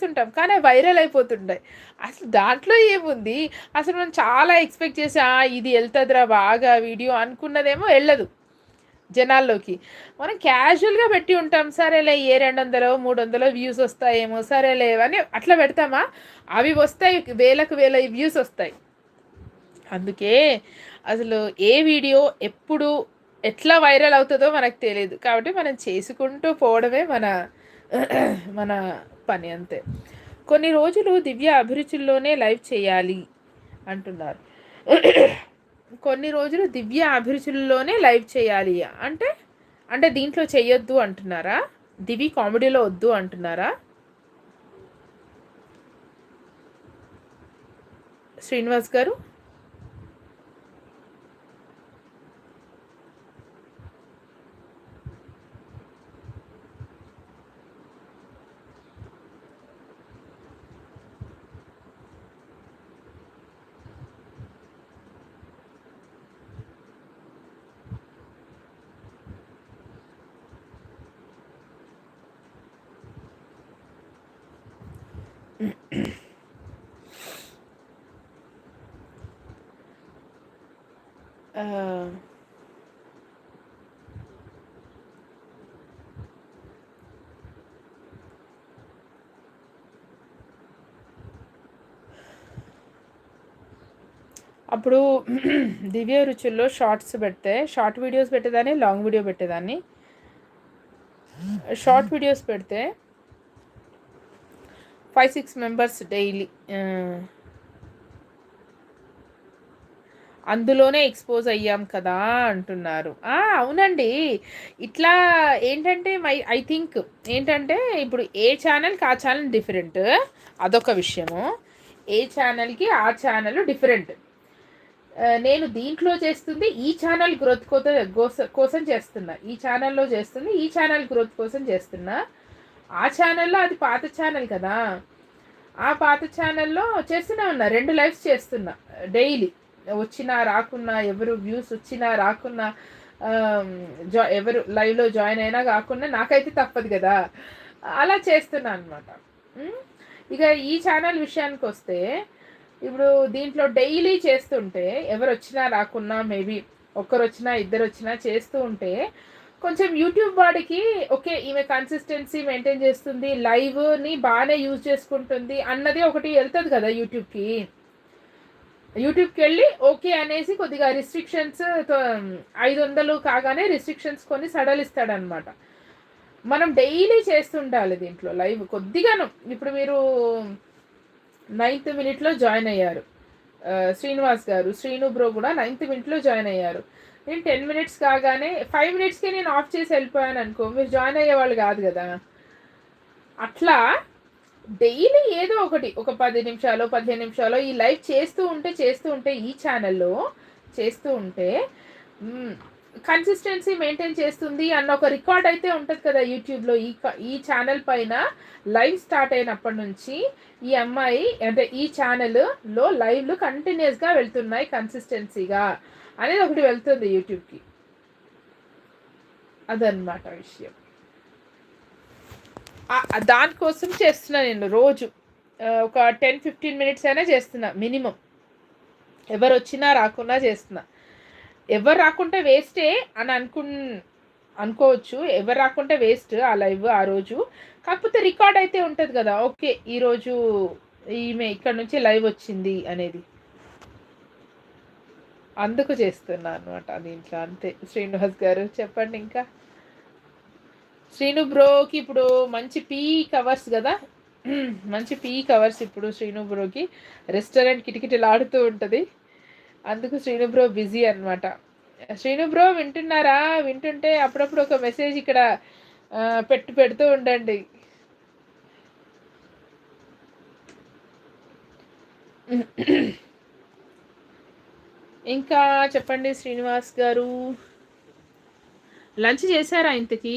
ఉంటాం కానీ వైరల్ అయిపోతుంటాయి. అసలు దాంట్లో ఏముంది? అసలు మనం చాలా ఎక్స్‌పెక్ట్ చేసి ఇది ఎళ్తదిరా బాగా వీడియో అనుకున్నదేమో ఎళ్ళదు జనాల్లోకి. మనం క్యాజువల్‌గా పెట్టి ఉంటాం. సరేలే ఏ 200, 300 వ్యూస్ వస్తాయేమో, సరేలే అని అట్లా పెడతామా? అవి వస్తాయి వేలకు వేల వ్యూస్ వస్తాయి. అందుకే అసలు ఏ వీడియో ఎప్పుడు ఎట్లా వైరల్ అవుతదో మనకు తెలీదు. కాబట్టి మనం చేసుకుంటూ పోవడమే మన పని అంతే. కొన్ని రోజులు దివ్య అభిరుచుల్లోనే లైవ్ చేయాలి అంటున్నారు. కొన్ని రోజులు దివ్య అభిరుచుల్లోనే లైవ్ చేయాలి అంటే, అంటే దీంట్లో చెయ్యొద్దు అంటున్నారా? దివి కామెడీలో వద్దు అంటున్నారా? శ్రీనివాస్ గారు? ఆహ్, అప్పుడు దివ్య రుచుల్లో షార్ట్స్ పెడితే షార్ట్ వీడియోస్ పెట్టేదాన్ని, లాంగ్ వీడియో పెట్టేదాన్ని. షార్ట్ వీడియోస్ పెడితే 5-6 మెంబర్స్ డైలీ అందులోనే ఎక్స్పోజ్ అయ్యాం కదా అంటున్నారు. అవునండి. ఇట్లా ఏంటంటే ఐ థింక్ ఏంటంటే ఇప్పుడు ఏ ఛానల్‌కి ఆ ఛానల్ డిఫరెంట్. అదొక విషయము. ఏ ఛానల్‌కి ఆ ఛానల్ డిఫరెంట్. నేను దీంట్లో చేస్తుంది ఈ ఛానల్ గ్రోత్ కోసం చేస్తున్నా. ఈ ఛానల్‌లో చేస్తుంది ఈ ఛానల్ గ్రోత్ కోసం చేస్తున్నా. ఆ ఛానల్‌లో అది పాత ఛానల్ కదా! ఆ పాత ఛానల్‌లో చేస్తూనే ఉన్నా. 2 లైవ్స్ చేస్తున్నా డైలీ. వచ్చినా రాకున్నా, ఎవరు వ్యూస్ వచ్చినా రాకున్నా, ఎవరు లైవ్‌లో జాయిన్ అయినా కాకున్నా నాకైతే తప్పదు కదా! అలా చేస్తున్నా అనమాట. ఇక ఈ ఛానల్ విషయానికొస్తే ఇప్పుడు దీంట్లో డైలీ చేస్తుంటే ఎవరొచ్చినా రాకున్నా మేబీ ఒక్కరొచ్చినా ఇద్దరొచ్చినా చేస్తూ ఉంటే కొంచెం యూట్యూబ్ వాడికి ఓకే ఈమె కన్సిస్టెన్సీ మెయింటైన్ చేస్తుంది, లైవ్‌ని బాగానే యూజ్ చేసుకుంటుంది అన్నది ఒకటి వెళ్తది కదా యూట్యూబ్‌కి. యూట్యూబ్‌కెళ్ళి ఓకే అనేసి కొద్దిగా రిస్ట్రిక్షన్స్ 500 కాగానే రిస్ట్రిక్షన్స్ కొన్ని సడలిస్తాడనమాట. మనం డైలీ చేస్తుండాలి దీంట్లో లైవ్ కొద్దిగాను. ఇప్పుడు మీరు 9th మినిట్‌లో జాయిన్ అయ్యారు. శ్రీనివాస్ గారు, శ్రీను బ్రో కూడా 9th మినిట్‌లో జాయిన్ అయ్యారు. నేను 10 మినిట్స్ కాగానే 5 మినిట్స్‌కే నేను ఆఫ్ చేసి వెళ్ళిపోయాననుకో మీరు జాయిన్ అయ్యేవాళ్ళు కాదు కదా! అట్లా డైలీ ఏదో ఒకటి ఒక 10 నిమిషాలో, 15 నిమిషాలో ఈ లైవ్ చేస్తూ ఉంటే ఈ ఛానల్‌లో చేస్తూ ఉంటే కన్సిస్టెన్సీ మెయింటైన్ చేస్తుంది అన్న ఒక రికార్డ్ అయితే ఉంటది కదా యూట్యూబ్‌లో. ఈ ఛానల్ పైన లైవ్ స్టార్ట్ అయినప్పటి నుంచి ఈ అమ్మాయి అంటే ఈ ఛానల్‌లో లైవ్‌లు కంటిన్యూయస్‌గా వెళ్తున్నాయి కన్సిస్టెన్సీగా అనేది ఒకటి వెళ్తుంది యూట్యూబ్‌కి. అదనమాట విషయం. దానికోసం చేస్తున్నా నేను రోజు. ఒక 10-15 మినిట్స్ అయినా చేస్తున్నా మినిమమ్. ఎవరొచ్చినా రాకున్నా చేస్తున్నా. ఎవరు రాకుంటే వేస్టే అని అనుకోవచ్చు. ఎవరు రాకుంటే వేస్ట్ ఆ లైవ్ ఆ రోజు. కాకపోతే రికార్డ్ అయితే ఉంటది కదా! ఓకే. ఈరోజు ఈమె ఇక్కడ నుంచి లైవ్ వచ్చింది అనేది. అందుకు చేస్తున్నా అనమాట దీంట్లో అంతే. శ్రీనివాస్ గారు చెప్పండి ఇంకా. శ్రీను బ్రోకి ఇప్పుడు మంచి పీక్ అవర్స్ కదా! మంచి పీక్ అవర్స్ ఇప్పుడు శ్రీను బ్రోకి. రెస్టారెంట్ కిటకిటలాడుతూ ఉంటది. అందుకు శ్రీను బ్రో బిజీ అనమాట. శ్రీను బ్రో వింటున్నారా? వింటుంటే అప్పుడప్పుడు ఒక మెసేజ్ ఇక్కడ పెడుతూ ఉండండి. ఇంకా చెప్పండి శ్రీనివాస్ గారు. లంచ్ చేశారా ఇంతకీ?